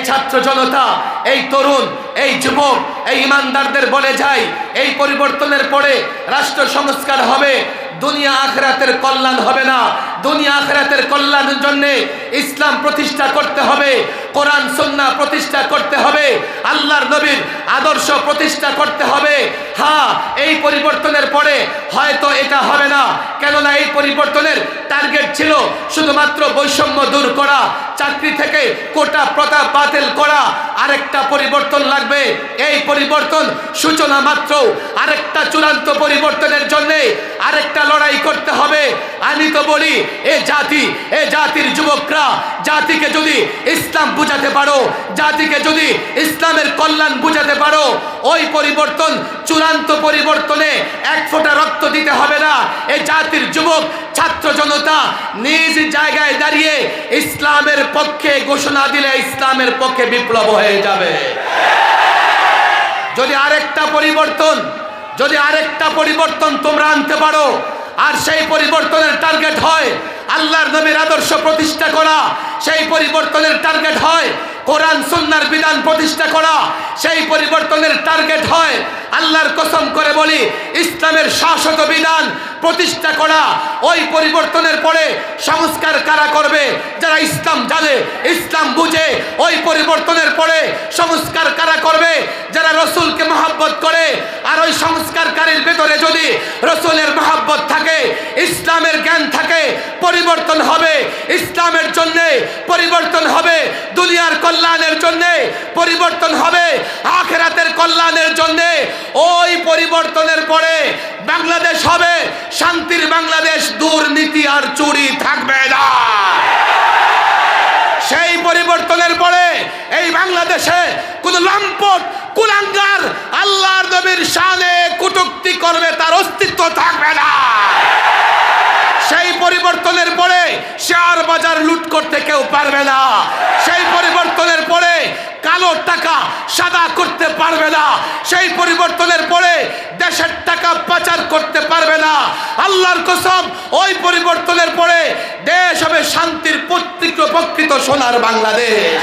ছাত্র জনতা, এই তরুণ, এই যুবক, এই ইমানদারদের বলে যায়, এই পরিবর্তনের পরে রাষ্ট্র সংস্কার হবে, দুনিয়া আখিরাতের কল্যাণ হবে না। দুনিয়া আখিরাতের কল্যাণের জন্য ইসলাম প্রতিষ্ঠা করতে হবে, কোরআন সুন্নাহ প্রতিষ্ঠা করতে হবে, আল্লাহর নবীর আদর্শ প্রতিষ্ঠা করতে হবে। হ্যাঁ, এই পরিবর্তনের পরে হয়তো এটা হবে না, কেননা এই পরিবর্তনের টার্গেট ছিল শুধুমাত্র বৈষম্য দূর করা, চাকরি থেকে কোটা প্রথা বাতিল করা। আরেকটা পরিবর্তন লাগবে, এই পরিবর্তন সূচনা মাত্র। আরেকটা চূড়ান্ত পরিবর্তনের জন্য আরেকটা লড়াই করতে হবে। আমি তো বলি, এ জাতির যুবকরা জাতিকে যদি ইসলাম বুঝাতে পারো, জাতিকে যদি ইসলামের কল্যাণ বুঝাতে পারো, ওই পরিবর্তন চূড়ান্ত পরিবর্তনে এক ফোঁটা রক্ত দিতে হবে না। এই জাতির যুবক ছাত্র জনতা নিজ জায়গায় দাঁড়িয়ে ইসলামের পক্ষে ঘোষণা দিলে ইসলামের পক্ষে বিপ্লব হয়ে যাবে। যদি আরেকটা পরিবর্তন তোমরা আনতে পারো, আর সেই পরিবর্তনের টার্গেট হয় আল্লাহর নবীর আদর্শ প্রতিষ্ঠা করা, সেই পরিবর্তনের টার্গেট হয় কোরআন সুন্নাহর বিধান প্রতিষ্ঠা করা, সেই পরিবর্তনের টার্গেট হয় আল্লাহর কসম করে বলি ইসলামের শাশ্বত বিধান প্রতিষ্ঠা করা। ওই পরিবর্তনের পরে সংস্কার কারা করবে? যারা ইসলাম জানে, ইসলাম বুঝে। ওই পরিবর্তনের পরে সংস্কার কারা করবে? যারা রসুলকে মহব্বত করে। আর ওই সংস্কারকারীর ভেতরে যদি রসুলের মহব্বত থাকে, ইসলামের জ্ঞান থাকে, পরিবর্তন হবে ইসলামের জন্য, পরিবর্তন হবে দুনিয়ার কল্যাণের জন্য, পরিবর্তন হবে আখিরাতের কল্যাণের জন্য। ওই পরিবর্তনের পরে বাংলাদেশ হবে শান্তির বাংলাদেশ, দুর্নীতি আর চুরি থাকবে না। সেই পরিবর্তনের পরে এই বাংলাদেশে কোন লম্পট কুলাঙ্গার আল্লাহর নবীর শানে কটূক্তি করবে, তার অস্তিত্ব থাকবে না। সেই পরিবর্তনের পরে শেয়ার বাজার লুট করতে কেউ পারবে না। সেই পরিবর্তনের পরে কালো টাকা সাদা করতে পারবে না। সেই পরিবর্তনের পরে দেশের টাকা পাচার করতে পারবে না। আল্লাহর কসম, ওই পরিবর্তনের পরে দেশ হবে শান্তির প্রকৃত সোনার বাংলাদেশ।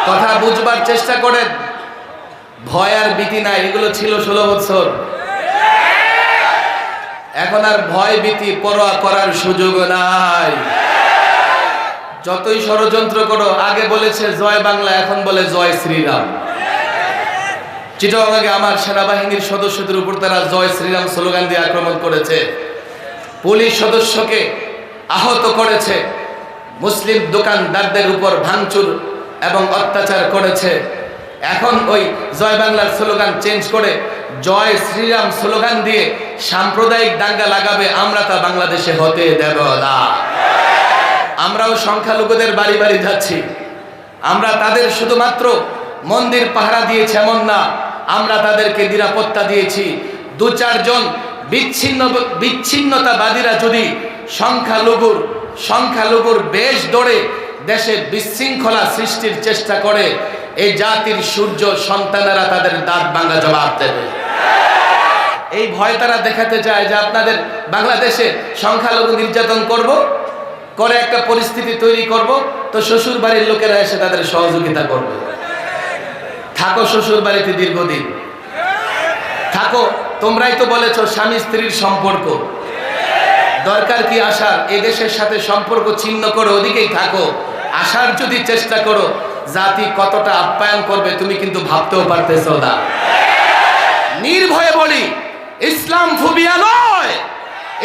কথা বুঝবার চেষ্টা করেন, ভয় আর ভীতি নাই, এগুলো ছিল 16 বছর। এখন আর ভয় ভীতি পরোয়া করার সুযোগ নাই। যতই ষড়যন্ত্র করো, আগে বলেছে জয় বাংলা, এখন বলে জয় শ্রীরাম। চিটাগাঙে আমার সেনাবাহিনীর সদস্যদের উপর তারা জয় শ্রীরাম স্লোগান দিয়ে আক্রমণ করেছে, পুলিশ সদস্যকে আহত করেছে, মুসলিম দোকানদারদের উপর ভাঙচুর এবং অত্যাচার করেছে। এখন ওই জয় বাংলার স্লোগান চেঞ্জ করে জয় শ্রীরাম স্লোগান দিয়ে সাম্প্রদায়িক দাঙ্গা লাগাবে, আমরা তা বাংলাদেশে হতে দেব না। আমরাও সংখ্যালঘুদের বাড়ি বাড়ি যাচ্ছি। আমরা তাদের শুধুমাত্র মন্দির পাহারা দিয়েছি এমন না, আমরা তাদেরকে নিরাপত্তা দিয়েছি। 2-4 জন বিচ্ছিন্নতাবাদীরা যদি সংখ্যালঘুর বেশ ধরে দেশে বিশৃঙ্খলা সৃষ্টির চেষ্টা করে, এই জাতির সূর্য সন্তানেরা তাদের দাঁত ভাঙা জবাব দেবে। এই ভয় তারা দেখাতে চায় যে আপনাদের বাংলাদেশে সংখ্যালঘু নির্যাতন করে একটা পরিস্থিতি তৈরি করব, তো শ্বশুর বাড়ির লোকেরা এসে তাদের সহযোগিতা করবে। থাকো শ্বশুর বাড়িতে দীর্ঘদিন থাকো, তোমরাই তো বলেছো স্বামী স্ত্রীর সম্পর্ক, দরকার কি আসার? এই দেশের সাথে সম্পর্ক ছিন্ন করে ওদিকেই থাকো। আসার যদি চেষ্টা করো, জাতি কতটা আপ্যায়ন করবে তুমি কিন্তু ভাবতেও পারতেছো না। নির্ভয়ে বলি, ইসলাম ফোবিয়া নয়,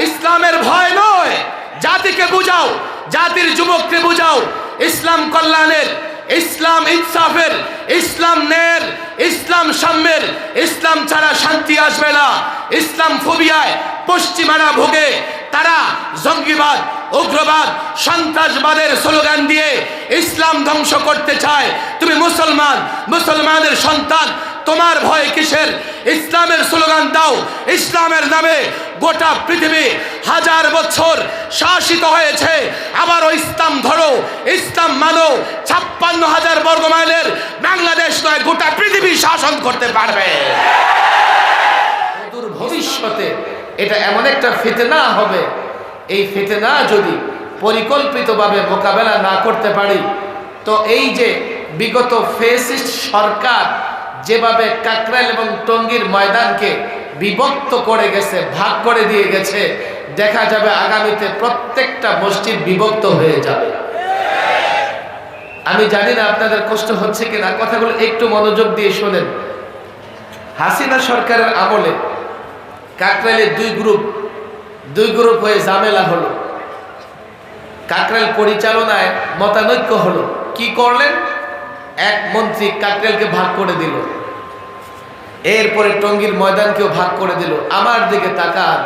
ইসলামের ভয় নয়। জাতিকে বুঝাও, জাতির যুবককে বুঝাও ইসলাম কল্যাণের, ইসলাম ইনসাফের, ইসলাম ন্যায়ের, ইসলাম সাম্যের। ইসলাম ছাড়া শান্তি আসবে না। ইসলাম ফোবিয়ায় পশ্চিমারা ভোগে, তারা জঙ্গিবাদ, উগ্রবাদ, সন্ত্রাসবাদের স্লোগান দিয়ে ইসলাম ধ্বংস করতে চায়। তুমি মুসলমানের সন্তান, তোমার ভয় কিসের? ইসলামের স্লোগান দাও। ইসলামের নামে গোটা পৃথিবী 1000 বছর শাসিত হয়েছে। আবারও ইসলাম ধরো, ইসলাম মানো। 56,000 বর্গ মাইলের বাংলাদেশ নয় গোটা পৃথিবী শাসন করতে পারবে। অদূর ভবিষ্যতে এটা এমন একটা ফিতনা হবে, এই ফিতনা যদি পরিকল্পিতভাবে মোকাবেলা না করতে পারি তো এই যে বিগত ফ্যাসিস্ট সরকার যেভাবে কাকরাইল এবং টঙ্গীর ময়দানকে বিভক্ত করে গেছে, ভাগ করে দিয়ে গেছে, দেখা যাবে আগামীতে প্রত্যেকটা মসজিদ বিভক্ত হয়ে যাবে। আমি জানি না আপনাদের কষ্ট হচ্ছে কিনা, কথাগুলো একটু মনোযোগ দিয়ে শোনেন। হাসিনা সরকারের আমলে কাকরাইলের দুই গ্রুপ হয়ে ঝামেলা হলো। কাকরাইল পরিচালনায় মতানৈক্য হলো। কি করলেন? এক মন্ত্রী কাকরাইলকে ভাগ করে দিল, এরপরে টঙ্গীর ময়দানকেও ভাগ করে দিল। আমার দিকে তাকান,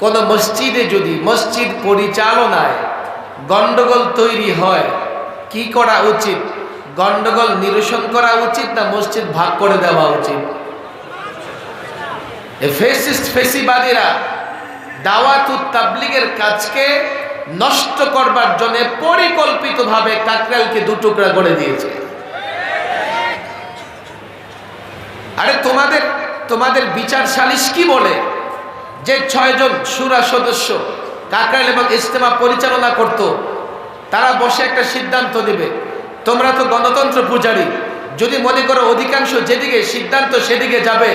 কোন মসজিদে যদি মসজিদ পরিচালনায় গন্ডগোল তৈরি হয় কি করা উচিত? গন্ডগোল নিরসন করা উচিত না মসজিদ ভাগ করে দেওয়া উচিত? ফেসিবাদীরা দাওয়াতুত তাবলীগের কাজকে নষ্ট করবার জন্য পরিকল্পিতভাবে কাকরাইলকে দু টুকরা করে দিয়েছে। আরে তোমাদের বিচার সালিশ কি বলে? যে 6 জন শুরা সদস্য কাকরাইল এবং ইজতেমা পরিচালনা করত, তারা বসে একটা সিদ্ধান্ত দিবে। তোমরা তো গণতন্ত্র পূজারী, যদি মনে করো অধিকাংশ যেদিকে সিদ্ধান্ত সেদিকে যাবে,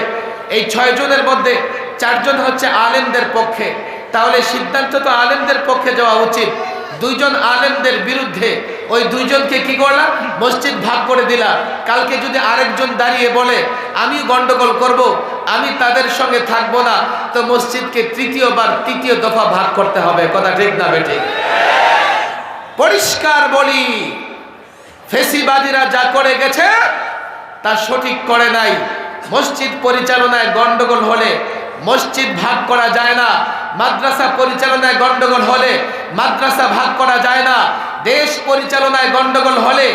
এই 6 জনের মধ্যে 4 জন হচ্ছে আলেমদের পক্ষে, তাহলে সিদ্ধান্ত তো আলেমদের পক্ষে যাওয়া উচিত। 2 জন আলেমদের বিরুদ্ধে ওই 2 জনকে কি করলা? মসজিদ ভাগ করে দিলা। কালকে যদি আরেকজন দাঁড়িয়ে বলে আমি গন্ডগোল করব, আমি তাদের সঙ্গে থাকবো না, তো মসজিদকে তৃতীয় দফা ভাগ করতে হবে। কথা ঠিক না বেঠিক? পরিষ্কার বলি, ফেসিবাদীরা যা করে গেছে তা সঠিক করে নাই। মসজিদ পরিচালনায় গন্ডগোল হলে মসজিদ ভাগ করা যায় না, মাদ্রাসা পরিচালনায় গন্ডগোল হলে মাদ্রাসা ভাগ করা যায় না, দেশ পরিচালনায় গন্ডগোল হলে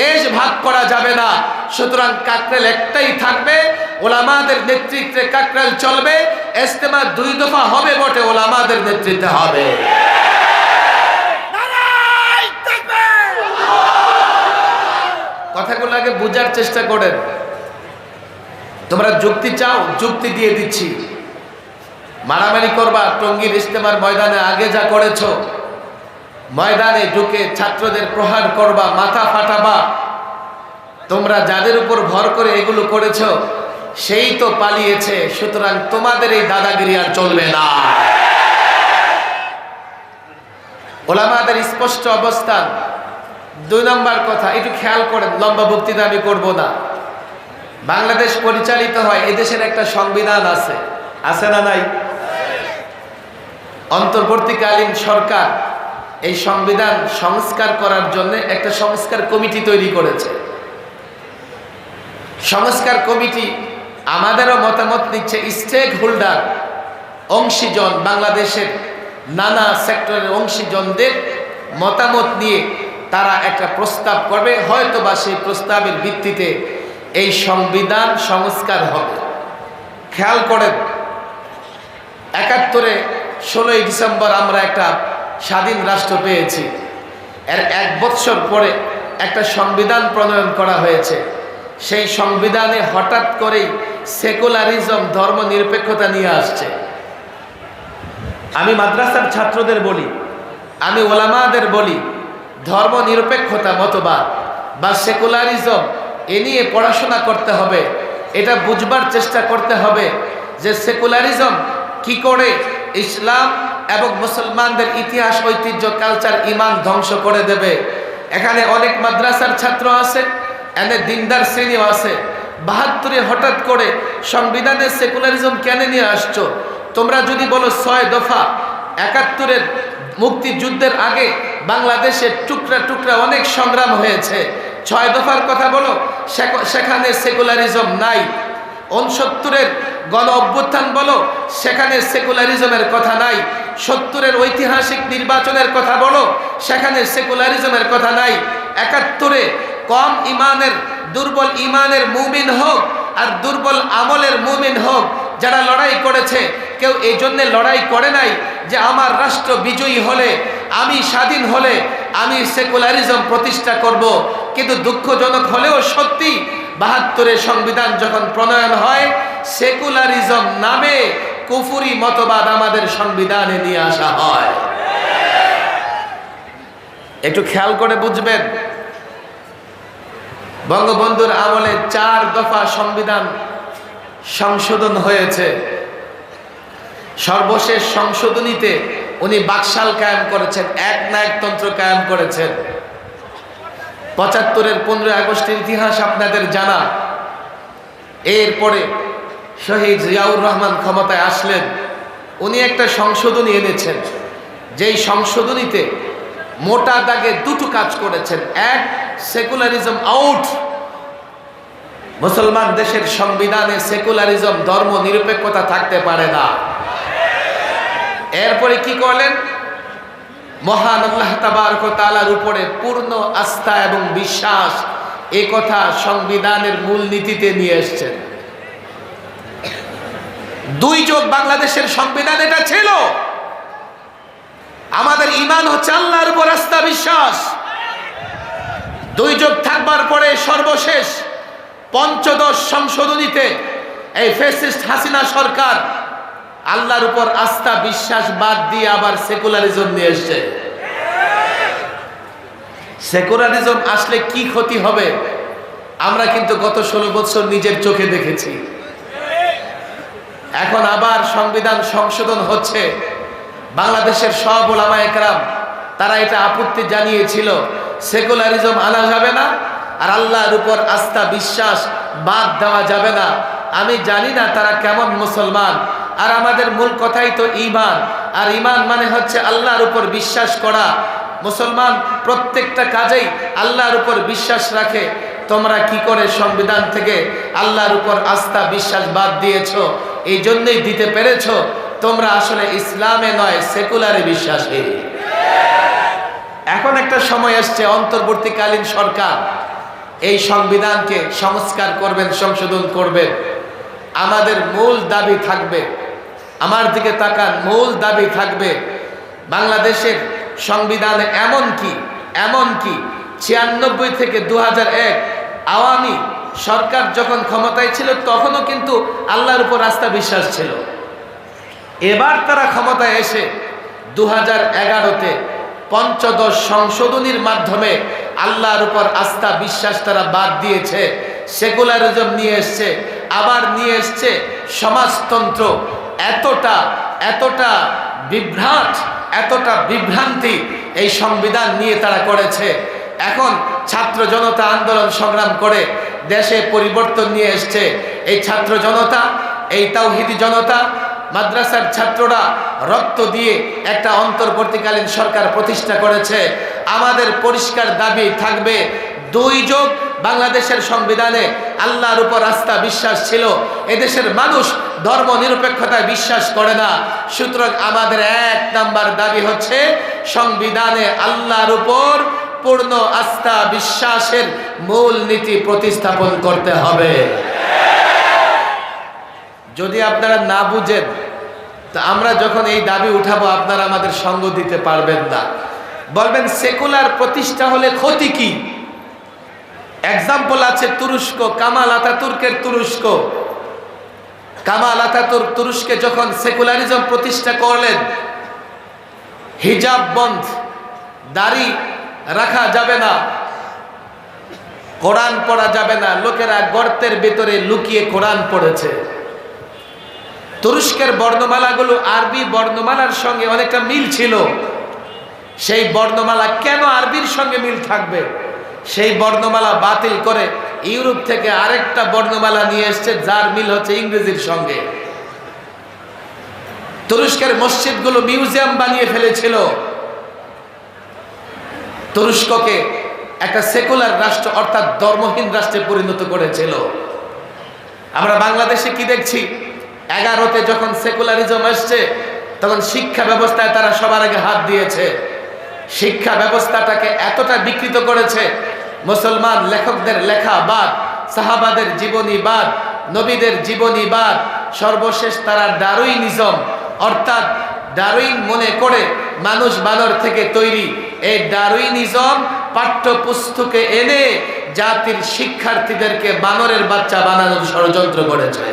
দেশ ভাগ করা যাবে না। সুতরাং কাকরাইল একটাই থাকবে, ওলামাদের নেতৃত্বে কাকরাইল চলবে। ইজতেমা 2 দফা হবে বটে, ওলামাদের নেতৃত্বে হবে। কথাগুলো আগে বুঝার চেষ্টা করেন। তোমরা যুক্তি চাও, যুক্তি দিয়ে দিচ্ছি। মারামারি করবা টঙ্গীর ইজতেমার ময়দানে, আগে যা করেছো, ময়দানে ঢুকে ছাত্রদের প্রহার করবা, মাথা ফাটাবা। তোমরা যাদের উপর ভর করে এগুলো করেছো সেই তো পালিয়েছে। সুতরাং তোমাদের এই দাদাগিরি আর চলবে না। ওলামাদের স্পষ্ট অবস্থান। 2 নম্বর কথা, একটু খেয়াল করেন, লম্বা বক্তৃতা আমি করবো না। বাংলাদেশ পরিচালিত হয়, এদেশের একটা সংবিধান আছে, আছে না নাই? অন্তর্বর্তীকালীন সরকার এই সংবিধান সংস্কার করার জন্য একটা সংস্কার কমিটি তৈরি করেছে। সংস্কার কমিটি আমাদেরও মতামত নিচ্ছে। স্টেক হোল্ডার, অংশীজন, বাংলাদেশের নানা সেক্টরের অংশীজনদের মতামত নিয়ে তারা একটা প্রস্তাব করবে, হয়তোবা সেই প্রস্তাবের ভিত্তিতে এই সংবিধান সংস্কার হবে। খেয়াল করেন, 71-এ 16ই ডিসেম্বর আমরা একটা স্বাধীন রাষ্ট্র পেয়েছি। এর 1 বৎসর পরে একটা সংবিধান প্রণয়ন করা হয়েছে। সেই সংবিধানে হঠাৎ করেই সেকুলারিজম, ধর্ম নিরপেক্ষতা নিয়ে আসছে। আমি মাদ্রাসার ছাত্রদের বলি, আমি ওলামাদের বলি, ধর্ম নিরপেক্ষতা মতবাদ বা সেকুলারিজম এ নিয়ে পড়াশোনা করতে হবে। এটা বুঝবার চেষ্টা করতে হবে যে সেকুলারিজম কি করে ইসলাম এবং মুসলমানদের ইতিহাস, ঐতিহ্য, কালচার, ইমান ধ্বংস করে দেবে। এখানে অনেক মাদ্রাসার ছাত্র আছে, এনে দিনদার শ্রেণীও আছে। 72-এ হঠাৎ করে সংবিধানে সেকুলারিজম কেন নিয়ে আসছো? তোমরা যদি বলো 6 দফা, 71-এর মুক্তিযুদ্ধের আগে বাংলাদেশের টুকরা টুকরা অনেক সংগ্রাম হয়েছে, 6 দফার কথা বলো, সেখানে সেকুলারিজম নাই। 69-এর গণ অভ্যুত্থান বলো, সেখানে সেকুলারিজমের কথা নাই। 70-এর ঐতিহাসিক নির্বাচনের কথা বলো, সেখানে সেকুলারিজমের কথা নাই। 71-এ কম ইমানের, দুর্বল ইমানের মুমিন হোক আর দুর্বল আমলের মুমিন হোক, যারা লড়াই করেছে, কেউ এই জন্যে লড়াই করে নাই যে আমার রাষ্ট্র বিজয়ী হলে, আমি স্বাধীন হলে আমি সেকুলারিজম প্রতিষ্ঠা করব। কিন্তু দুঃখজনক হলেও সত্যি, 72-এ সংবিধান যখন প্রণয়ন হয়, সেকুলারিজম নামে কুফরি মতবাদ আমাদের সংবিধানে নিয়ে আসা হয়। একটু খেয়াল করে বুঝবেন, বঙ্গবন্ধুর আমলে 4 দফা সংবিধান সংশোধন হয়েছে। সর্বশেষ সংশোধনীতে উনি বাকশাল কায়েম করেছেন, একনায়কতন্ত্র কায়েম করেছেন। 75-এর 15 আগস্টের ইতিহাস আপনাদের জানা। এরপরে শহীদ জিয়াউর রহমান ক্ষমতায় আসলেন, উনি একটা সংশোধনী এনেছেন, যেই সংশোধনীতে মোটা দাগে 2টো কাজ করেছেন। এক, সেকুলারিজম আউট। মুসলমান দেশের সংবিধানে সেকুলারিজম, ধর্ম নিরপেক্ষতা থাকতে পারে না। এরপরে কি করলেন? মহান আল্লাহ তাবারক ওয়া তাআলার উপরে পূর্ণ আস্থা এবং বিশ্বাস, এই কথা সংবিধানের মূলনীতিতে নিয়ে এসেছেন। 2 যোগ বাংলাদেশের সংবিধান এটা ছিল। আমাদের ঈমান হচ্ছে আল্লাহর উপর আস্থা বিশ্বাস। 2 যোগ থাকবার পরে সর্বশেষ পঞ্চদশ সংশোধনীতে এই ফ্যাসিস্ট হাসিনা সরকার আল্লাহর উপর আস্থা বিশ্বাস বাদ দিয়ে আবার সেকুলারিজম নিয়ে এসেছে। সেকুলারিজম আসলে কি ক্ষতি হবে আমরা কিন্তু গত 16 বছর নিজের চোখে দেখেছি। এখন আবার সংবিধান সংশোধন হচ্ছে। বাংলাদেশের সব উলামায়ে কেরাম তারা এটা আপত্তি জানিয়েছিল, সেকুলারিজম আনা যাবে না আর আল্লাহর উপর আস্থা বিশ্বাস বাদ দেওয়া যাবে না। আমি জানি না তারা কেমন মুসলমান, আর আমাদের মূল কথাই তো ঈমান, আর ঈমান মানে হচ্ছে আল্লাহর উপর বিশ্বাস করা। মুসলমান প্রত্যেকটা কাজেই আল্লাহর উপর বিশ্বাস রাখে। তোমরা কি করে সংবিধান থেকে আল্লাহর উপর আস্থা বিশ্বাস বাদ দিয়েছো? এই জন্যই দিতে পেরেছো তোমরা আসলে ইসলামে নয় সেকুলারে বিশ্বাসী। এখন একটা সময় আসছে, অন্তর্বর্তীকালীন সরকার এই সংবিধানকে সংস্কার করবেন, সংশোধন করবেন। আমাদের মূল দাবি থাকবে, আমার দিকে তাকান, মূল দাবি থাকবে বাংলাদেশের সংবিধানে এমনকি 96 থেকে 2001 আওয়ামী সরকার যখন ক্ষমতায় ছিল তখনও কিন্তু আল্লাহর উপর আস্থা বিশ্বাস ছিল। এবার তারা ক্ষমতায় এসে 2011-তে পঞ্চদশ সংশোধনীর মাধ্যমে আল্লাহর উপর আস্থা বিশ্বাস তারা বাদ দিয়েছে, সেকুলারিজম নিয়ে এসছে, আবার নিয়ে এসছে সমাজতন্ত্র। এতটা বিভ্রান্তি এই সংবিধান নিয়ে তারা করেছে। এখন ছাত্র জনতা আন্দোলন সংগ্রাম করে দেশে পরিবর্তন নিয়ে এসছে। এই ছাত্র জনতা, এই তাওহীদি জনতা, মাদ্রাসার ছাত্ররা রক্ত দিয়ে একটা অন্তর্বর্তীকালীন সরকার প্রতিষ্ঠা করেছে। আমাদের পরিষ্কার দাবি থাকবে, 2 যোগ বাংলাদেশের সংবিধানে আল্লাহর উপর আস্থা বিশ্বাস ছিল। এদেশের মানুষ ধর্ম নিরপেক্ষতায় বিশ্বাস করে না। সুতরাং আমাদের 1 নাম্বার দাবি হচ্ছে সংবিধানে আল্লাহর উপর পূর্ণ আস্থা বিশ্বাসের মূল নীতি প্রতিস্থাপন করতে হবে। যদি আপনারা না বুঝেন, তো আমরা যখন এই দাবি উঠাবো আপনারা আমাদের সঙ্গ দিতে পারবেন না। বলবেন সেকুলার প্রতিষ্ঠা হলে ক্ষতি কি? এক্সাম্পল আছে তুরস্ক, কামাল আতাতুর্কের তুরস্ক। কামাল আতাতুর্ক তুরস্কে যখন সেকুলারিজম প্রতিষ্ঠা করলেন, হিজাব বন্ধ, দাড়ি রাখা যাবে না, কোরআন পড়া যাবে না, লোকেরা গর্তের ভিতরে লুকিয়ে কোরআন পড়েছে। তুরস্কের বর্ণমালাগুলো আরবি বর্ণমালার সঙ্গে অনেকটা মিল ছিল। সেই বর্ণমালা কেন আরবির সঙ্গে মিল থাকবে? সেই বর্ণমালা বাতিল করে ইউরোপ থেকে আরেকটা বর্ণমালা নিয়ে এসছে, যার মিল হচ্ছে ইংরেজির সঙ্গে। তুরস্কের মসজিদগুলো মিউজিয়াম বানিয়ে ফেলেছিল। তুরস্ককে একটা সেকুলার রাষ্ট্র অর্থাৎ ধর্মহীন রাষ্ট্রে পরিণত করেছিল। আমরা বাংলাদেশে কি দেখছি? 11-তে যখন সেকুলারিজম আসছে তখন শিক্ষা ব্যবস্থায় তারা সবার আগে হাত দিয়েছে। শিক্ষা ব্যবস্থাটাকে এতটা বিকৃত করেছে, মুসলমান লেখকদের লেখা বাদ, সাহাবাদের জীবনী বাদ, নবীদের জীবনী বাদ, সর্বশেষ তারা ডারউইনিজম অর্থাৎ ডারউইন মনে করে মানুষ বানর থেকে তৈরি, এই ডারউইনিজম পাঠ্যপুস্তকে এনে জাতির শিক্ষার্থীদেরকে বানরের বাচ্চা বানানোর ষড়যন্ত্র করেছে।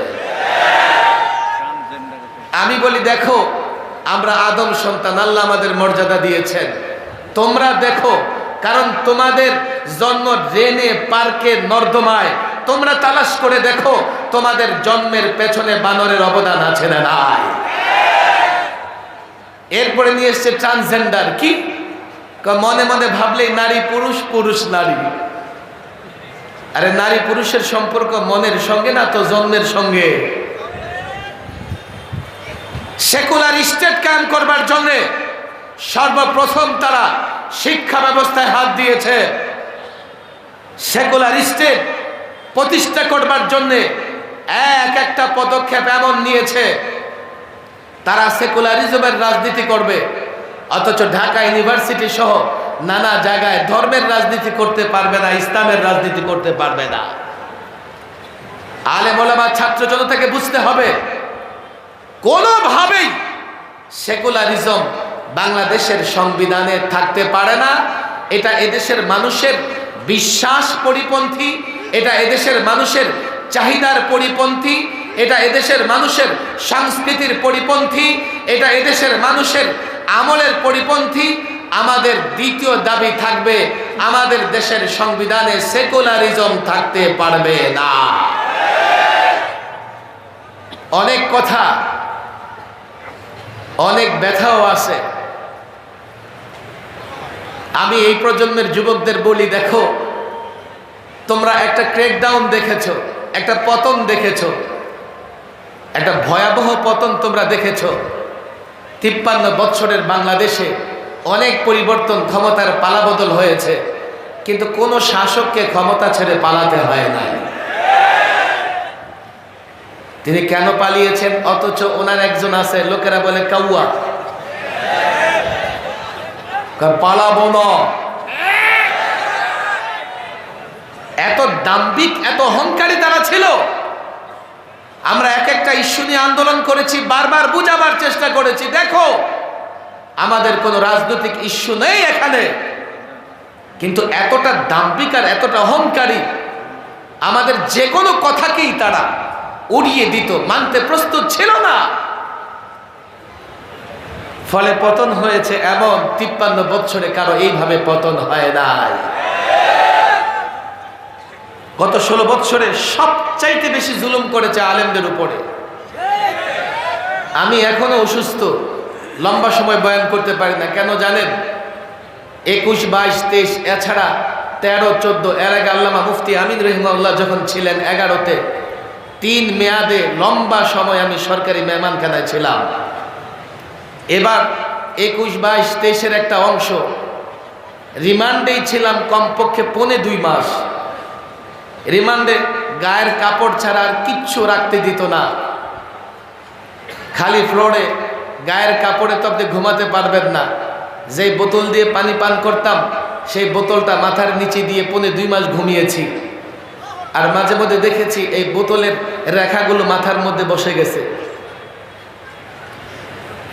আমি বলি দেখো, আমরা আদম সন্তান, আল্লাহ আমাদের মর্যাদা দিয়েছেন। তোমরা দেখো, কারণ তোমাদের জন্ম ড্রেনে, পার্কে, নর্দমায়, তোমরা তালাশ করে দেখো তোমাদের জন্মের পেছনে বানরের অবদান আছে না নাই। এরপরে নিয়ে এসছে ট্রান্সজেন্ডার। কি মনে মনে ভাবলেই নারী পুরুষ, পুরুষ নারী। আরে নারী পুরুষের সম্পর্ক মনের সঙ্গে না তো জন্মের সঙ্গে। সেকুলার স্টেট কায়েম করবার জন্য সর্বপ্রথম তারা শিক্ষা ব্যবস্থায় হাত দিয়েছে। সেকুলার স্টেট প্রতিষ্ঠা করবার জন্য একটা পদক্ষেপ এমন নিয়েছে, তারা সেকুলারিজমের রাজনীতি করবে, অথচ ঢাকা ইউনিভার্সিটি সহ নানা জায়গায় ধর্মের রাজনীতি করতে পারবে না, ইসলামের রাজনীতি করতে পারবে না। আলেম ওলামা ছাত্র জনতাকে বুঝতে হবে, কোনোভাবেই সেকুলারিজম বাংলাদেশের সংবিধানে থাকতে পারে না। এটা এদেশের মানুষের বিশ্বাস পরিপন্থী, এটা এদেশের মানুষের চাহিদার পরিপন্থী, এটা এদেশের মানুষের সংস্কৃতির পরিপন্থী, এটা এদেশের মানুষের আমলের পরিপন্থী। আমাদের দ্বিতীয় দাবি থাকবে, আমাদের দেশের সংবিধানে সেকুলারিজম থাকতে পারবে না। অনেক কথা, অনেক ব্যথাও আছে। আমি এই প্রজন্মের যুবকদের বলি, দেখো তোমরা একটা ক্র্যাকডাউন দেখেছো, একটা পতন দেখেছো, একটা ভয়াবহ পতন তোমরা দেখেছো। 53 বছরের বাংলাদেশে অনেক পরিবর্তন, ক্ষমতার পালাবদল হয়েছে, কিন্তু কোনো শাসককে ক্ষমতা ছেড়ে পালাতে হয় নাই। তিনি কেন পালিয়েছেন? অথচ ওনার একজন আছে, লোকেরা বলে কাউয়া, পালাবো না। এত দাম্ভিক, এত অহংকারী তারা ছিল। আমরা এক একটা ইস্যু নিয়ে আন্দোলন করেছি, বারবার বুঝাবার চেষ্টা করেছি, দেখো আমাদের কোনো রাজনৈতিক ইস্যু নেই এখানে, কিন্তু এতটা দাম্ভিক আর এতটা অহংকারী, আমাদের যে কোনো কথাকেই তারা উড়িয়ে দিত, মানতে প্রস্তুত ছিল না। ফলে পতন হয়েছে এমন 53 বছরে কারো এইভাবে পতন হয় নাই। গত 16 বছরে সবচাইতে বেশি জুলুম করেছে আলেমদের উপরে। আমি এখনো অসুস্থ, লম্বা সময় বয়ান করতে পারি না। কেন জানেন? 21, 22, 23, এছাড়া 13, 14, এর আগে আল্লামা মুফতি আমিন রহিমাহুল্লাহ যখন ছিলেন 11তে, 3 মেয়াদে লম্বা সময় আমি সরকারি মেহমানখানায় ছিলাম। এবার 21, 22, 23-এর একটা অংশ রিমান্ডেই ছিলাম, কমপক্ষে 2.5 মাস। রিমান্ডে গায়ের কাপড় ছাড়া আর কিচ্ছু রাখতে দিত না, খালি ফ্লোরে, গায়ের কাপড়ে তো আপনি ঘুমাতে পারবেন না। যেই বোতল দিয়ে পানি পান করতাম, সেই বোতলটা মাথার নিচে দিয়ে 2.5 মাস ঘুমিয়েছি। আর মাঝে মধ্যে দেখেছি এই বোতলের রেখাগুলো মাথার মধ্যে বসে গেছে।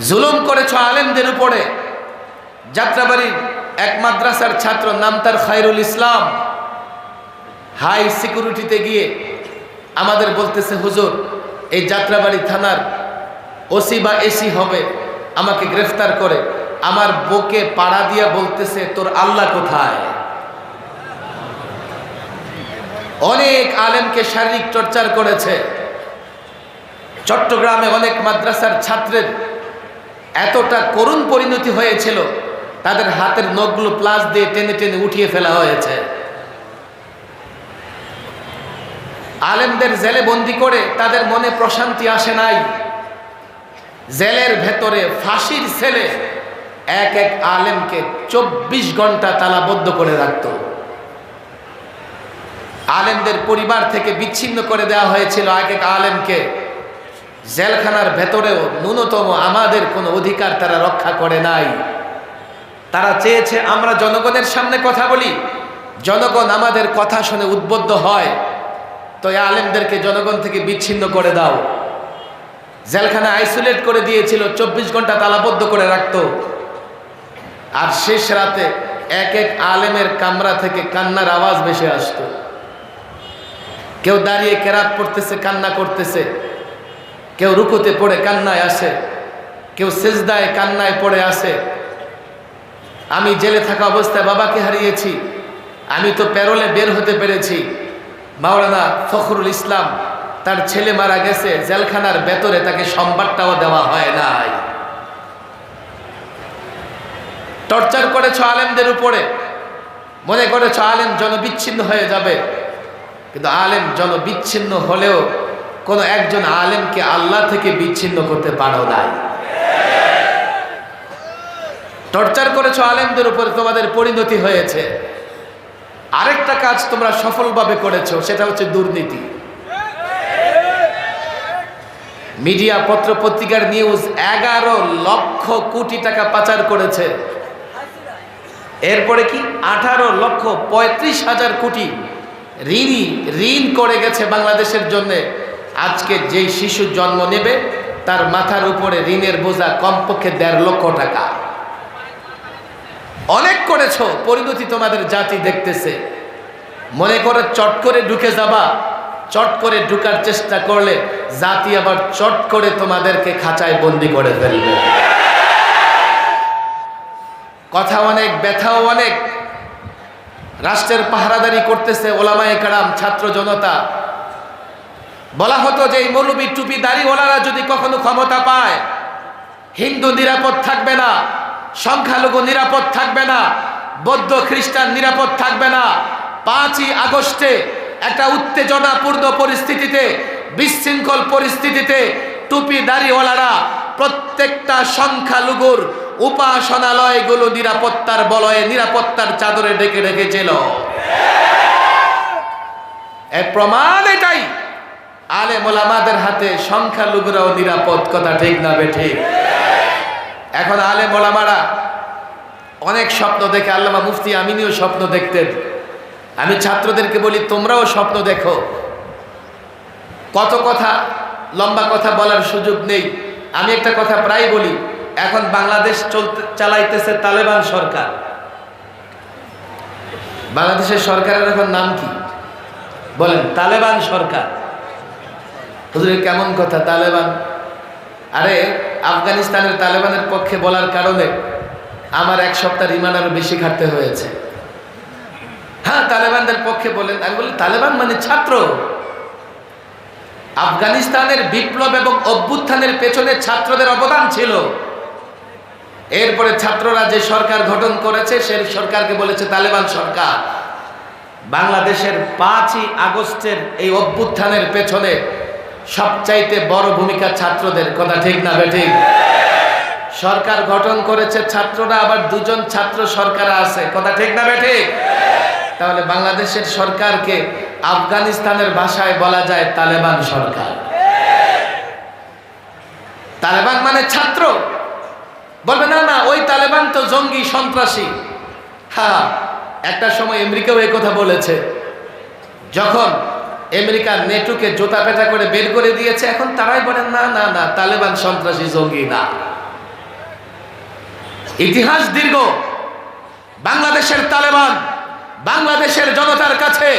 জুলুম করেছ আলেমদের উপরে। যাত্রাবাড়ির এক মাদ্রাসার ছাত্র, নাম তার খায়রুল ইসলাম, হাই সিকিউরিটিতে গিয়ে আমাদের বলতেছে, হুজুর এই যাত্রাবাড়ি থানার ওসি বা এসি হবে, আমাকে গ্রেফতার করে। আমার বুকে পাড়া দিয়া বলতেছে, তোর আল্লাহ কোথায়? অনেক আলেমকে শারীরিক টর্চার করেছে। চট্টগ্রামে অনেক মাদ্রাসার ছাত্রের এতটা করুণ পরিণতি হয়েছিল, তাদের হাতের নখগুলো প্লাস দিয়ে টেনে টেনে উঠিয়ে ফেলা হয়েছে। আলেমদের জেলে বন্দি করে তাদের মনে প্রশান্তি আসে নাই। জেলের ভেতরে ফাঁসির ছেলে এক এক আলেমকে 24 ঘন্টা তালাবদ্ধ করে রাখত। আলেমদের পরিবার থেকে বিচ্ছিন্ন করে দেওয়া হয়েছিল এক এক আলেমকে। জেলখানার ভেতরেও ন্যূনতম আমাদের কোনো অধিকার তারা রক্ষা করে নাই। তারা চেয়েছে আমরা জনগণের সামনে কথা বলি, জনগণ আমাদের কথা শুনে উদ্বুদ্ধ হয়, তো এই আলেমদেরকে জনগণ থেকে বিচ্ছিন্ন করে দাও। জেলখানা আইসোলেট করে দিয়েছিল, 24 ঘন্টা তালাবদ্ধ করে রাখত। আর শেষ রাতে এক এক আলেমের কামরা থেকে কান্নার আওয়াজ ভেসে আসতো। কেউ দাঁড়িয়ে কেরাত পড়তেছে, কান্না করতেছে, কেউ রুকুতে পড়ে কান্নায় আসে, কেউ সেজদায় কান্নায় পড়ে আসে। আমি জেলে থাকা অবস্থায় বাবাকে হারিয়েছি, আমি তো প্যারোলে বের হতে পেরেছি। মাওলানা ফখরুল ইসলাম, তার ছেলে মারা গেছে, জেলখানার ভেতরে তাকে সংবাদটাও দেওয়া হয় নাই। টর্চার করেছ আলেমদের উপরে, মনে করেছ আলেম জনবিচ্ছিন্ন হয়ে যাবে, কিন্তু আলেম জনবিচ্ছিন্ন হলেও কোনো একজন আলেমকে আল্লাহ থেকে বিচ্ছিন্ন করতে পারো নাই। টর্চার করেছো আলেমদের উপরে, তোমাদের পরিণতি হয়েছে। আরেকটা কাজ তোমরা সফলভাবে করেছো, সেটা হচ্ছে দুর্নীতি। মিডিয়া, পত্র পত্রিকার নিউজ 11 লক্ষ কোটি টাকা পাচার করেছে। এরপরে কি 18,35,000 কোটি ঋণ করে গেছে বাংলাদেশের জন্য। আজকে যেই শিশু জন্ম নেবে তার মাথার উপরে ঋণের বোঝা কমপক্ষে 1.5 লক্ষ টাকা। অনেক করেছো, পরিণতি তোমাদের জাতি দেখতেছে। মনে করে চট করে ঢুকে যাবা, চট করে ঢুকার চেষ্টা করলে জাতি আবার চট করে তোমাদেরকে খাঁচায় বন্দি করে ফেলবে। কথা অনেক, ব্যথাও অনেক। রাষ্ট্রের পাহারাদারি করতেছে ওলামায়ে কেরাম, ছাত্র জনতা। বলা হতো যে এই মৌলবী টুপি দাড়িওয়ালারা যদি কখনো ক্ষমতা পায়, হিন্দু নিরাপদ থাকবে না, সংখ্যালঘু নিরাপদ থাকবে না, বৌদ্ধ খ্রিস্টান নিরাপদ থাকবে না। 5ই আগস্টে একটা উত্তেজনাপূর্ণ পরিস্থিতিতে, বিশৃঙ্খল পরিস্থিতিতে টুপি দাড়িওয়ালারা প্রত্যেকটা সংখ্যালঘুর উপাসনালয়গুলো নিরাপত্তার বলয়ে, নিরাপত্তার চাদরে ঢেকে রেখেছিল। এর প্রমাণ এটাই, আলেম ওলামাদের হাতে সংখ্যালঘুরাও নিরাপদ। কথা ঠিক না বেঠিক? এখন আলেম ওলামারা অনেক স্বপ্ন দেখে, আল্লামা মুফতি আমিনীও স্বপ্ন দেখতেন। আমি ছাত্রদেরকে বলি তোমরাও স্বপ্ন দেখো। কত কথা, লম্বা কথা বলার সুযোগ নেই। আমি একটা কথা প্রায় বলি, এখন বাংলাদেশ চালাইতেছে তালেবান সরকার। বাংলাদেশের সরকারের এখন নাম কি বলেন? তালেবান সরকার। হুজুর কেমন কথা তালেবান? আরে আফগানিস্তানের তালেবানের পক্ষে বলার কারণে আমার 1 সপ্তাহ রিমান্ড আরো বেশি খাটতে হয়েছে। হ্যাঁ, তালেবানদের পক্ষে বলেন। আমি বলি তালেবান মানে ছাত্র। আফগানিস্তানের বিপ্লব এবং অভ্যুত্থানের পেছনে ছাত্রদের অবদান ছিল। এরপরে ছাত্ররা যে সরকার গঠন করেছে সেই সরকারকে বলেছে তালেবান সরকার। বাংলাদেশের 5ই আগস্টের এই অভ্যুত্থানের পেছনে সবচাইতে বড় ভূমিকা ছাত্রদের। কথা ঠিক না বেঠিক? সরকার গঠন করেছে ছাত্ররা, আবার 2 জন ছাত্র সরকার আছে। কথা ঠিক না বেঠিক? তাহলে বাংলাদেশের সরকারকে আফগানিস্তানের ভাষায় বলা যায় তালেবান সরকার। তালেবান মানে ছাত্র। বলবে না না, ওই তালেবান তো জঙ্গি সন্ত্রাসী। হ্যাঁ, একটা সময় আমেরিকাও এই কথা বলেছে। যখন আমেরিকা নেটোকে জোতা পেটা করে বের করে দিয়েছে, এখন তারাই বলেন না না না, তালেবান সন্ত্রাসী জঙ্গি না। ইতিহাস দীর্ঘ। বাংলাদেশের তালেবান, বাংলাদেশের জনতার কাছে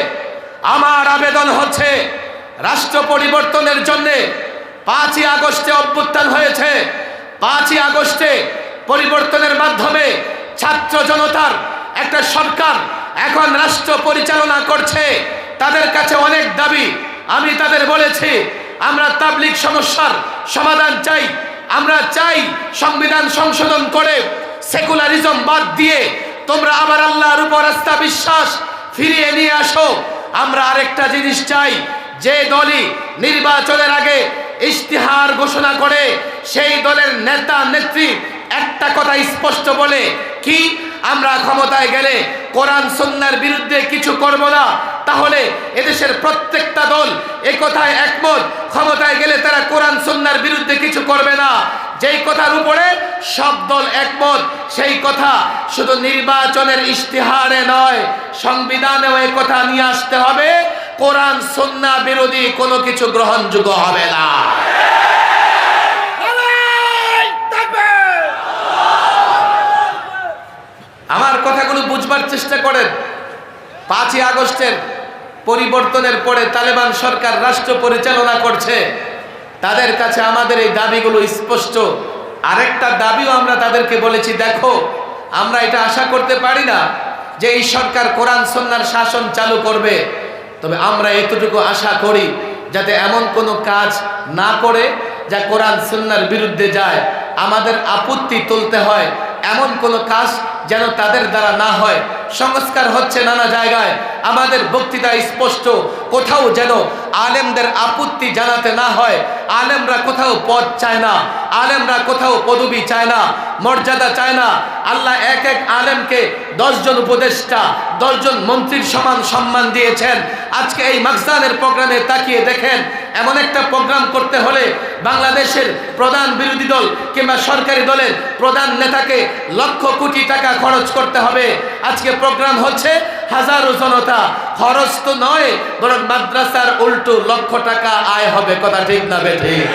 আমার আবেদন হচ্ছে, রাষ্ট্র পরিবর্তনের জন্য 5ই আগস্টে অভ্যুত্থান হয়েছে। 5ই আগস্টে পরিবর্তনের মাধ্যমে ছাত্র জনতার একটা সরকার এখন রাষ্ট্র পরিচালনা করছে। তাদের কাছে অনেক দাবি। আমি তাদের বলেছি, আমরা তাবলীগ সমস্যার সমাধান চাই। আমরা চাই সংবিধান সংশোধন করে সেকুলারিজম বাদ দিয়ে তোমরা আবার আল্লাহর উপর আস্থা বিশ্বাস ফিরিয়ে নিয়ে আসো। আমরা আরেকটা জিনিস চাই, যে দলই নির্বাচনের আগে ইশতিহার ঘোষণা করে সেই দলের নেতা নেত্রী একটা কথা স্পষ্ট বলে, কি আমরা ক্ষমতায় গেলে কোরআন সুন্নাহর বিরুদ্ধে কিছু করব না। তাহলে এদেশের প্রত্যেকটা দল এই কথায় একমত, ক্ষমতায় গেলে তারা কোরআন সুন্নাহর বিরুদ্ধে কিছু করবে না। যেই কথার উপরে সব দল একমত, সেই কথা শুধু নির্বাচনের ইশতিহারে নয়, সংবিধানেও এই কথা নিয়ে আসতে হবে, কোরআন সুন্নাহ বিরোধী কোনো কিছু গ্রহণযোগ্য হবে না। আমার কথাগুলো বুঝবার চেষ্টা করেন। 5ই আগস্টের পরিবর্তনের পরে তালেবান সরকার রাষ্ট্র পরিচালনা করছে, তাদের কাছে আমাদের এই দাবিগুলো স্পষ্ট। আরেকটা দাবিও আমরা তাদেরকে বলেছি, দেখো আমরা এটা আশা করতে পারি না যে এই সরকার কোরআন সুন্নাহর শাসন চালু করবে, তবে আমরা এতটুকু আশা করি যাতে এমন কোনো কাজ না করে যা কোরআন সুন্নাহর বিরুদ্ধে যায়। আমাদের আপত্তি তুলতে হয় এমন কোনো কাজ যেন তাদের দ্বারা না হয়। সংস্কার হচ্ছে নানা জায়গায়, আমাদের বক্তৃতা স্পষ্ট, কোথাও যেন আলেমদের আপত্তি জানাতে না হয়। আলেমরা কোথাও পদ চায় না, আলেমরা কোথাও পদবি চায় না, মর্যাদা চায় না। আল্লাহ এক এক আলেমকে 10 জন উপদেষ্টা, 10 জন মন্ত্রীর সমান সম্মান দিয়েছেন। আজকে এই মাখজানের প্রোগ্রামে তাকিয়ে দেখেন, এমন একটা প্রোগ্রাম করতে হলে বাংলাদেশের প্রধান বিরোধী দল কিংবা সরকারি দলের প্রধান নেতাকে লক্ষ কোটি টাকা খরচ করতে হবে। আজকে প্রোগ্রাম হচ্ছে হাজারো জনতা, খরচ তো নয় বরং মাদ্রাসার উল্টো লক্ষ টাকা আয় হবে। কথা ঠিক না বেঠিক?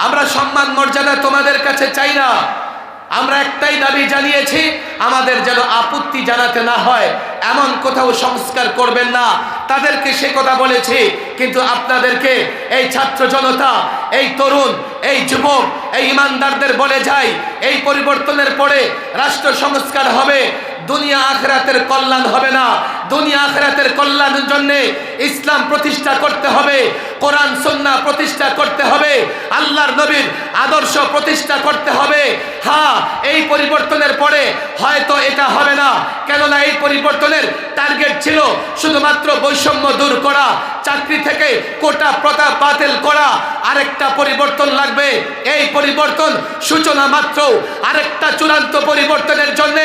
আমরা সম্মান মর্যাদা তোমাদের কাছে চাই না, আমরা একটাই দাবি জানিয়েছি, আমাদের যেন আপত্তি জানাতে না হয় এমন কোথাও সংস্কার করবেন না। তাদেরকে সে কথা বলেছি, কিন্তু আপনাদেরকে এই ছাত্র জনতা, এই তরুণ, এই যুবক, এই ইমানদারদের বলে যাই, এই পরিবর্তনের পরে রাষ্ট্র সংস্কার হবে, দুনিয়া আখিরাতের কল্যাণ হবে না। দুনিয়া আখিরাতের কল্যাণের জন্য ইসলাম প্রতিষ্ঠা করতে হবে, কোরআন সুন্নাহ প্রতিষ্ঠা করতে হবে, আল্লাহর নবীর আদর্শ প্রতিষ্ঠা করতে হবে। হ্যাঁ, এই পরিবর্তনের পরে হয়তো এটা হবে না, কেননা এই পরিবর্তনের টার্গেট ছিল শুধুমাত্র বৈষম্য দূর করা, চাকরি থেকে কোটা প্রথা বাতিল করা। আরেকটা পরিবর্তন লাগবে, এই পরিবর্তন সূচনা মাত্র। আরেকটা চূড়ান্ত পরিবর্তনের জন্য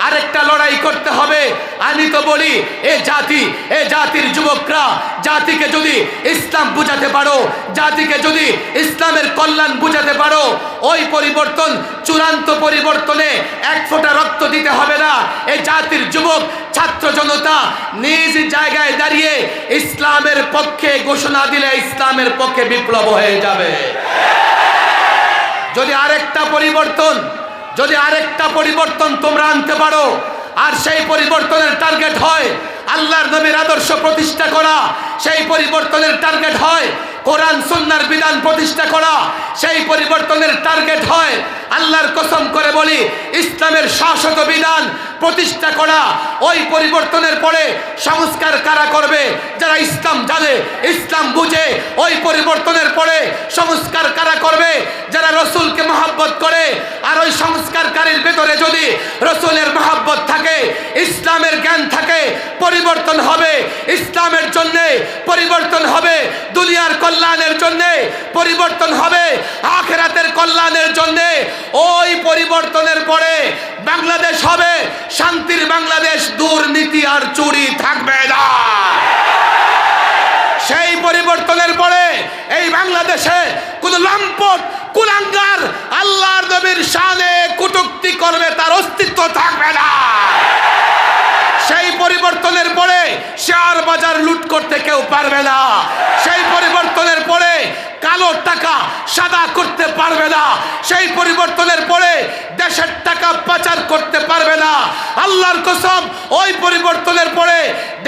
আরেকটা লড়াই করতে হবে। আমি তো বলি, এ জাতির যুবকরা, জাতিকে যদি ইসলাম বুঝাতে পারো, জাতিকে যদি ইসলামের কল্যাণ বুঝাতে পারো, ওই পরিবর্তন চূড়ান্ত পরিবর্তনে এক ফোঁটা রক্ত দিতে হবে না। এই জাতির যুবক ছাত্র জনতা নিজ জায়গায় দাঁড়িয়ে ইসলামের পক্ষে ঘোষণা দিলে ইসলামের পক্ষে বিপ্লব হয়ে যাবে। যদি আরেকটা পরিবর্তন তোমরা আনতে পারো, আর সেই পরিবর্তনের টার্গেট হয় আল্লাহর নবীর আদর্শ প্রতিষ্ঠা করা, সেই পরিবর্তনের টার্গেট হয় কোরআন সুন্নাহর বিধান প্রতিষ্ঠা করা, সেই পরিবর্তনের টার্গেট হয়, আল্লাহর কসম করে বলি, ইসলামের শাশ্বত বিধান প্রতিষ্ঠা করা। ওই পরিবর্তনের পরে সংস্কার কারা করবে? যারা ইসলাম জানে, ইসলাম বুঝে। ওই পরিবর্তনের পরে সংস্কার কারা করবে? যারা রসুলকে মহব্বত করে। আর ওই সংস্কারকারীর ভেতরে যদি রসুলের মহব্বত থাকে, ইসলামের জ্ঞান থাকে, পরিবর্তন হবে ইসলামের জন্য, পরিবর্তন হবে দুনিয়ার কল্যাণের জন্য, পরিবর্তন হবে আখিরাতের কল্যাণের জন্য। ওই পরিবর্তনের পরে বাংলাদেশ হবে শান্তির বাংলাদেশ, দুর্নীতি আর চুরি থাকবে না। সেই পরিবর্তনের পরে এই বাংলাদেশে কোন লম্পট কুলাঙ্গার আল্লাহর নবীর শানে কটূক্তি করবে, তার অস্তিত্ব থাকবে না। সেই পরিবর্তনের পরে শেয়ার বাজার লুট করতে কেউ পারবে না। সেই পরিবর্তনের পরে কালো টাকা সাদা করতে পারবে না। সেই পরিবর্তনের পরে দেশের টাকা পাচার করতে পারবে না। আল্লাহর কসম, ওই পরিবর্তনের পরে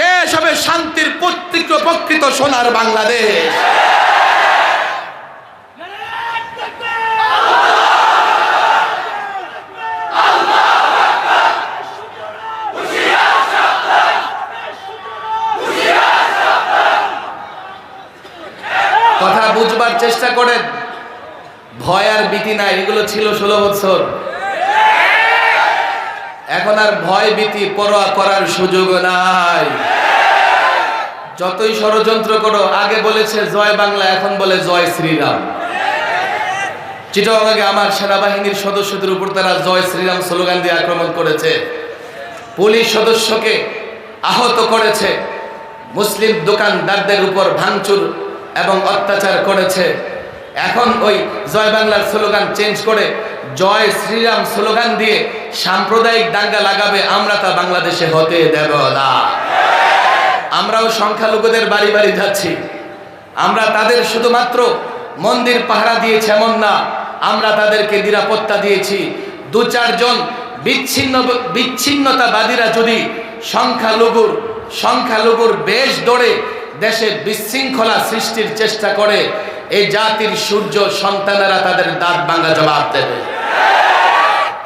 দেশ হবে শান্তির প্রকৃত সোনার বাংলাদেশ। কথা বুঝবার চেষ্টা করেন, ভয় আর ভীতি নাই, এগুলো ছিল 16 বছর। এখন আর ভয় ভীতি পরোয়া করার সুযোগ নাই। যতই ষড়যন্ত্র করো, আগে বলেছে জয় বাংলা, এখন বলে জয় শ্রীরাম। চিটাগাঙে আমার সেনাবাহিনীর সদস্যদের উপর তারা জয় শ্রীরাম স্লোগান দিয়ে আক্রমণ করেছে, পুলিশ সদস্যকে আহত করেছে, মুসলিম দোকানদারদের উপর ভাঙচুর এবং অত্যাচার করেছে। এখন ওই জয় বাংলার স্লোগান চেঞ্জ করে জয় শ্রীরাম স্লোগান দিয়ে সাম্প্রদায়িক দাঙ্গা লাগাবে, আমরা তা বাংলাদেশে হতে দেব না। আমরাও সংখ্যালঘুদের বাড়ি বাড়ি যাচ্ছি, আমরা তাদের শুধুমাত্র মন্দির পাহারা দিয়েছি এমন না, আমরা তাদেরকে নিরাপত্তা দিয়েছি। 2-4 জন বিচ্ছিন্নতাবাদীরা যদি সংখ্যালঘুর বেশ ধরে দেশে বিশৃঙ্খলা সৃষ্টির চেষ্টা করে, এই জাতির সূর্য সন্তানেরা তাদের দাঁত ভাঙা জবাব দেবে।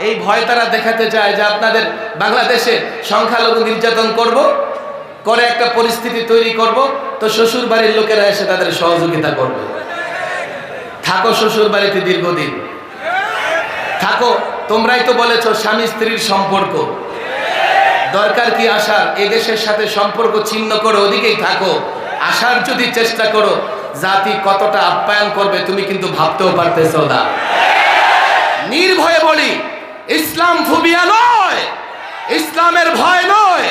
এই ভয় তারা দেখাতে চায় যে আপনাদের বাংলাদেশে সংখ্যালঘু নির্যাতন করে একটা পরিস্থিতি তৈরি করব, তো শ্বশুর বাড়ির লোকেরা এসে তাদের সহযোগিতা করবে। থাকো শ্বশুর বাড়িতে দীর্ঘদিন থাকো, তোমরাই তো বলেছো স্বামী স্ত্রীর সম্পর্ক, দরকার কি আসার? এই দেশের সাথে সম্পর্ক ছিন্ন করে ওদিকেই থাকো। আসার যদি চেষ্টা করো, জাতি কতটা আপ্যায়ন করবে তুমি কিন্তু ভাবতেও পারতেছো না। নির্ভয়ে বলি, ইসলাম ফোবিয়া নয়, ইসলামের ভয় নয়।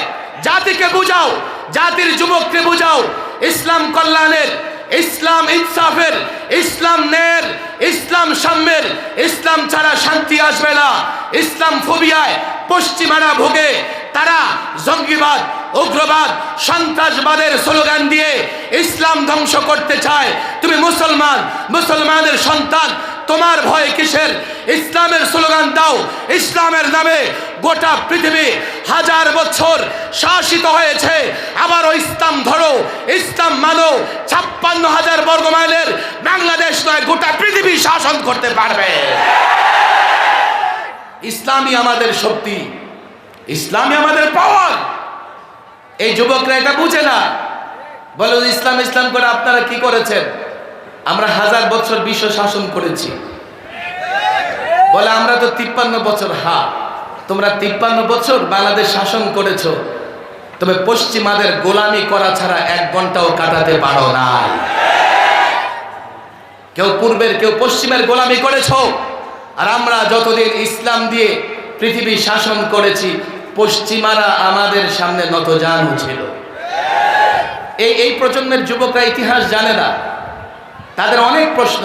জাতিকে বুঝাও, জাতির যুবককে বুঝাও ইসলাম কল্যাণের, ইসলাম ইনসাফের, ইসলাম ন্যায়ের, ইসলাম সাম্যের। ইসলাম ছাড়া শান্তি আসবে না। ইসলাম ফোবিয়ায় পশ্চিমারা ভোগে, তারা জঙ্গিবাদ, উগ্রবাদ, সন্ত্রাসবাদের স্লোগান দিয়ে ইসলাম ধ্বংস করতে চায়। তুমি মুসলমানের সন্তান, তোমার ভয় কিসের? ইসলামের স্লোগান দাও। ইসলামের নামে গোটা পৃথিবী হাজার বছর শাসিত হয়েছে, আবারও ইসলাম ধরো, ইসলাম মানো। 56,000 বর্গ মাইলের বাংলাদেশ নয়, গোটা পৃথিবী শাসন করতে পারবে। ইসলামই আমাদের শক্তি, ইসলামই আমাদের পাওয়ার। এই যুবকরা এটা বুঝে না, বলে ইসলাম ইসলাম করে আপনারা কি করেছেন? আমরা 1000 বছর বিশ্ব শাসন করেছি। বলে আমরা তো 53 বছর। হ্যাঁ, তোমরা 53 বছর বাংলাদেশ শাসন করেছো, তবে পশ্চিমাদের গোলামি করা ছাড়া 1 ঘন্টাও কাটাতে পারো না। কেউ পূর্বের, কেউ পশ্চিমের গোলামি করেছো, আর আমরা যতদিন ইসলাম দিয়ে পৃথিবী শাসন করেছি, পশ্চিমারা আমাদের সামনে নতজানু ছিল। এই প্রজন্মের যুবকরা ইতিহাস জানে না, তাদের অনেক প্রশ্ন,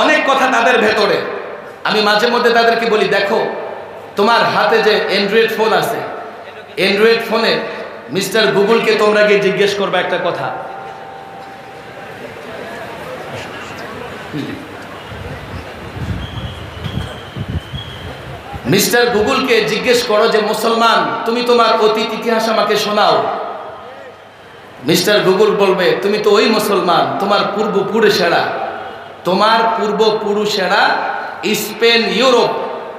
অনেক কথা তাদের ভেতরে। আমি মাঝে মধ্যে তাদেরকে বলি, দেখো তোমার হাতে যে অ্যান্ড্রয়েড ফোন আছে, অ্যান্ড্রয়েড ফোনে মিস্টার গুগলকে তোমরা গিয়ে জিজ্ঞেস করবে একটা কথা। মিস্টার গুগলকে জিজ্ঞেস করো যে মুসলমান, তুমি তোমার অতীত ইতিহাস আমাকে শোনাও। মিস্টার গুগল বলবে, তুমি তো ওই মুসলমান, তোমার পূর্বপুরুষেরা স্পেন, ইউরোপ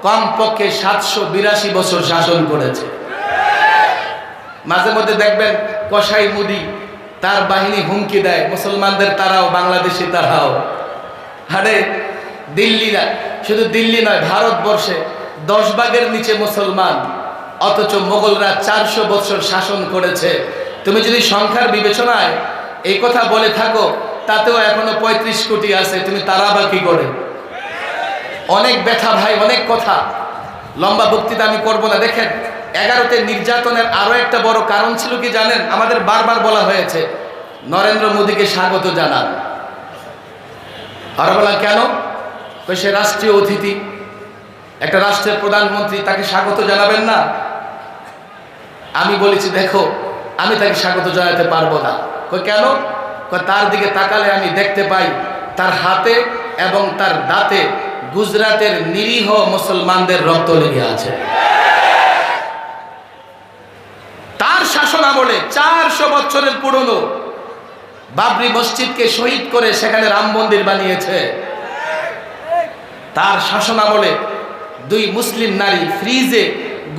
কমপক্ষে 782 বছর শাসন করেছে। মাঝে মধ্যে দেখবেন কসাই মুদি তার বাহিনী হুমকি দেয় মুসলমানদের, তারাও বাংলাদেশি, তারাও। আরে দিল্লিরা, শুধু দিল্লি নয়, ভারতবর্ষে 10 ভাগের নিচে মুসলমান, অথচ মোগলরা 400 বছর শাসন করেছে। তুমি যদি সংখ্যার বিবেচনায় এই কথা বলে থাকো, তাতেও এখনো 35 কোটি আছে, তুমি তারা বা কি করে? অনেক ব্যথা ভাই, অনেক কথা, লম্বা বক্তৃতা আমি করবো না। দেখেন 11তে নির্যাতনের আরো একটা বড় কারণ ছিল কি জানেন? আমাদের বারবার বলা হয়েছে নরেন্দ্র মোদীকে স্বাগত জানান। আর বলা কেন? সে রাষ্ট্রীয় অতিথি, একটা রাষ্ট্রের প্রধানমন্ত্রী, তাকে স্বাগত জানাবেন না? আমি বলেছি দেখো, আমি তাকে স্বাগত জানাতে পারবো না। কেন? তার দিকে তাকালে আমি দেখতে পাই তার হাতে এবং তার দাঁতে গুজরাটের নিরীহ মুসলমানদের রক্ত লেগে আছে। তার শাসন আমলে 400 বছরের পুরনো বাবরি মসজিদকে শহীদ করে সেখানে রাম মন্দির বানিয়েছে। তার শাসন আমলে 2 মুসলিম নারী ফ্রিজে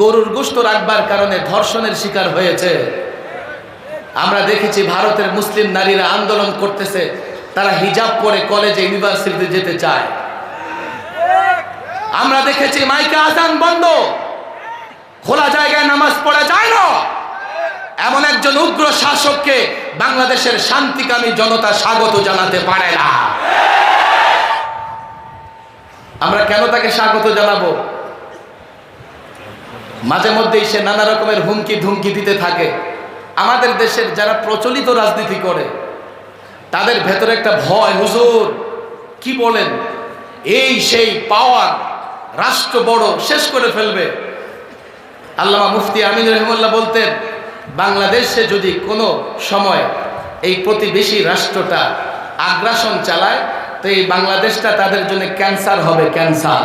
গরুর গোশত রাখবার কারণে ধর্ষণের শিকার হয়েছে। আমরা দেখেছি ভারতের মুসলিম নারীরা আন্দোলন করতেছে, তারা হিজাব পরে কলেজে, ইউনিভার্সিটিতে যেতে চায়। আমরা দেখেছি মাইকে আজান বন্ধ, খোলা জায়গায় নামাজ পড়া যায় না। এমন একজন উগ্র শাসককে বাংলাদেশের শান্তিকামী জনতা স্বাগত জানাতে পারে না। আমরা কেন তাকে স্বাগত জানাবো? মাঝে মধ্যেই সে নানা রকমের হুমকি ধুমকি দিতে থাকে। আমাদের দেশের যারা প্রচলিত রাজনীতি করে তাদের ভেতরে একটা ভয়, হুজুর কি বলেন, এই সেই পাওয়ার, রাষ্ট্র বড়, শেষ করে ফেলবে। আল্লামা মুফতি আমিন রহমাল্লাহ বলতেন, বাংলাদেশে যদি কোনো সময় এই প্রতিবেশী রাষ্ট্রটা আগ্রাসন চালায়, তো এই বাংলাদেশটা তাদের জন্য ক্যান্সার হবে, ক্যান্সার।